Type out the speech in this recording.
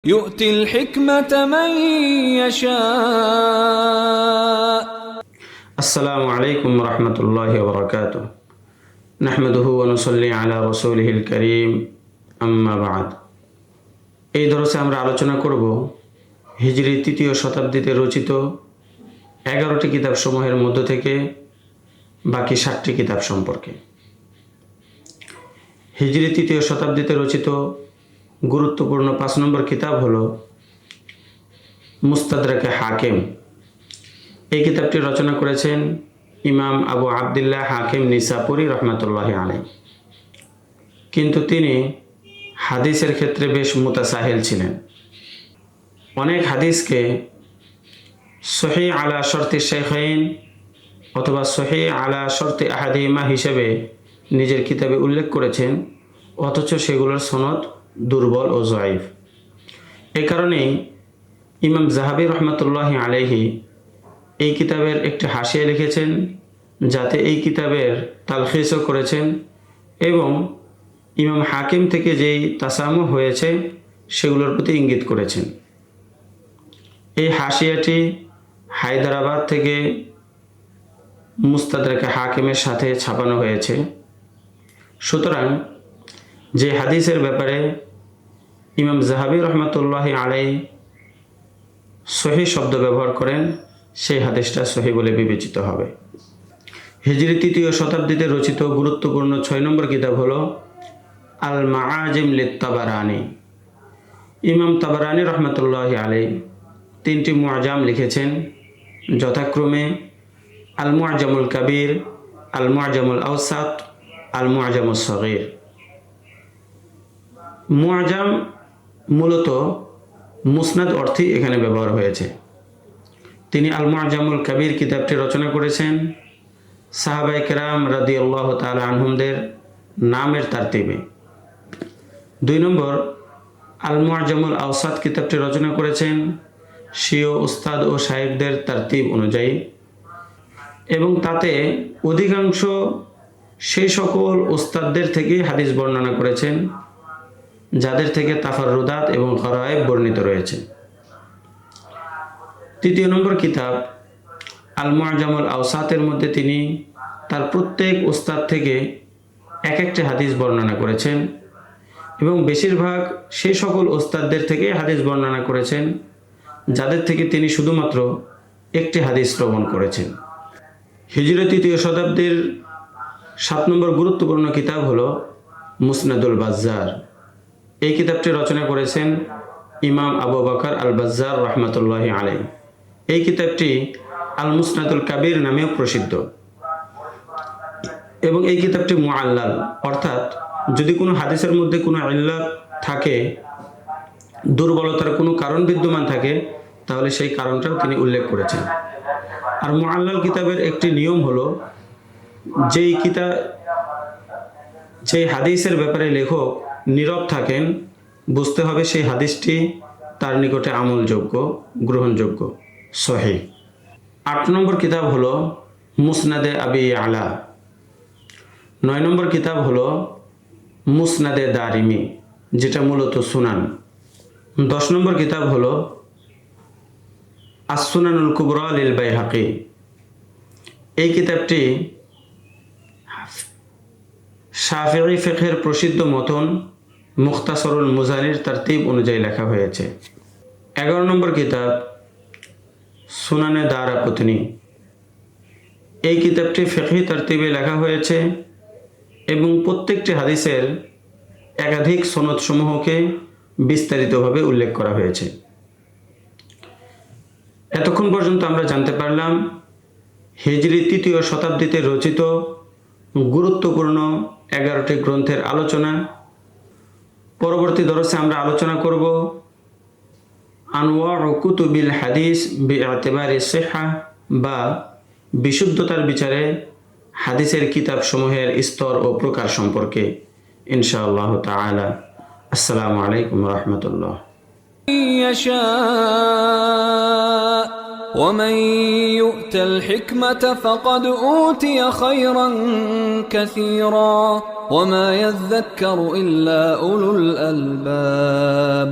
يؤتي الحكمة من يشاء. السلام عليكم ورحمة الله وبركاته. نحمده ونصلي على رسوله الكريم أما بعد। এই দরসে আমরা আলোচনা করব হিজরি ৩য় শতাব্দীতে রচিত 11টি কিতাব সমূহের মধ্য থেকে বাকি 7টি কিতাব সম্পর্কে। হিজরি ৩য় শতাব্দীতে রচিত গুরুত্বপূর্ণ 5 নম্বর কিতাব হলো মুস্তাদরাকে হাকিম। এই কিতাবটি রচনা করেছেন ইমাম আবু আবদুল্লাহ হাকিম নিসাপুরি রহমতুল্লাহি আলাইহি। কিন্তু তিনি হাদিসের ক্ষেত্রে বেশ মুতাসাহিল ছিলেন। অনেক হাদিসকে সহিহ আলা শর্তি শাইখাইন অথবা সহিহ আলা শর্তি আহাদিহিমা হিসেবে নিজের কিতাবে উল্লেখ করেছেন, অথচ সেগুলোর সনদ দুর্বল ও জয়ীফ। এই কারণেই ইমাম জাহাবি রহমতুল্লাহি আলাইহি এই কিতাবের একটি হাসিয়া লিখেছেন, যাতে এই কিতাবের তালখিসও করেছেন এবং ইমাম হাকিম থেকে যেই তাসামু হয়েছে সেগুলোর প্রতি ইঙ্গিত করেছেন। এই হাসিয়াটি হায়দ্রাবাদ থেকে মুস্তাদরাকে হাকিমের সাথে ছাপানো হয়েছে। সুতরাং যে হাদিসের ব্যাপারে ইমাম জাহাবি রহমতুল্লাহি আলাইহি সহিহ শব্দ ব্যবহার করেন, সেই হাদিসটা সহিহ বলে বিবেচিত হবে। হিজরি 3য় শতাব্দীতে রচিত গুরুত্বপূর্ণ 6 নম্বর কিতাব হলো আল মাআজিম লিত-তাবারানি। ইমাম তাবারানি রহমতুল্লাহি আলাইহি 3টি মুআজাম লিখেছেন, যথাক্রমে আল মুআজামুল কাবীর, আল মুআজামুল আওসাত, আল মুআজামুস সগীর। মুআজাম মূলত মুসনাদ অর্থে এখানে ব্যবহার হয়েছে। তিনি আল মুআজামুল কাবীর কিতাবটি রচনা করেছেন সাহাবায়ে কেরাম রাদিয়াল্লাহু তাআলা আনহুমদের নামের তারতিবে। 2 নম্বর আল মুআজামুল আওসাত কিতাবটি রচনা করেছেন স্বীয় উস্তাদ ও শায়েখদের তারতিব অনুযায়ী, এবং তাতে অধিকাংশ সেই সকল উস্তাদদের থেকে হাদিস বর্ণনা করেছেন যাদের থেকে তাফাররুদাত এবং গরায়েব বর্ণিত রয়েছে। 3 নম্বর কিতাব আল মুআজামুল আওসাতের মধ্যে তিনি তার প্রত্যেক উস্তাদ থেকে এক একটি হাদিস বর্ণনা করেছেন এবং বেশিরভাগ সেই সকল উস্তাদদের থেকে হাদিস বর্ণনা করেছেন যাদের থেকে তিনি শুধুমাত্র একটি হাদিস শ্রবণ করেছেন। হিজরি 3য় শতাব্দীর 7 নম্বর গুরুত্বপূর্ণ কিতাব হলো মুসনাদুল বাজ্জার। এই কিতাবটি রচনা করেছেন ইমাম আবু বকর আল বাজ্জার রহমতুল্লাহি আলাইহি। এই কিতাবটি আল মুসনাদুল কাবীর নামেও প্রসিদ্ধ এবং এই কিতাবটি মুআল্লাল, অর্থাৎ যদি কোনো হাদিসের মধ্যে কোনো ইল্লাত থাকে, দুর্বলতার কোনো কারণ বিদ্যমান থাকে, তাহলে সেই কারণটাও তিনি উল্লেখ করেছেন। আর মুআল্লাল কিতাবের একটি নিয়ম হলো যেই হাদিসের ব্যাপারে লেখক নীরব থাকেন, বুঝতে হবে সেই হাদিসটি তার নিকটে আমলযোগ্য, গ্রহণযোগ্য, সহিহ। 8 নম্বর কিতাব হলো মুসনাদে আবি আলা। 9 নম্বর কিতাব হলো মুসনাদে দারিমি, যেটা মূলত সুনান। 10 নম্বর কিতাব হলো আস-সুনানুল কুবরা লিল বাইহাকি। এই কিতাবটি শাফিঈ ফিকহের প্রসিদ্ধ মতন মুখতাসরুল মুজানির তারতিব অনুযায়ী লেখা হয়েছে। 11 নম্বর কিতাব সুনানে দারাকুতনি। এই কিতাবটি ফিকহি তারতিবে লেখা হয়েছে এবং প্রত্যেকটি হাদিসের একাধিক সনদ সমূহকে বিস্তারিতভাবে উল্লেখ করা হয়েছে। এতক্ষণ পর্যন্ত আমরা জানতে পারলাম হিজরি 3য় শতাব্দীতে রচিত গুরুত্বপূর্ণ 11টি গ্রন্থের আলোচনা। পরবর্তী দরসে আমরা আলোচনা করব আনওয়াউ কুতুবিল হাদিস বিআতিবারি সিহহা, বা বিশুদ্ধতার বিচারে হাদিসের কিতাবসমূহের স্তর ও প্রকার সম্পর্কে ইনশাআল্লাহ তাআলা। আসসালামু আলাইকুম ওয়া রাহমাতুল্লাহ। ومن يؤت الحكمة فقد أوتي خيرا كثيرا وما يذكر إلا أولو الألباب.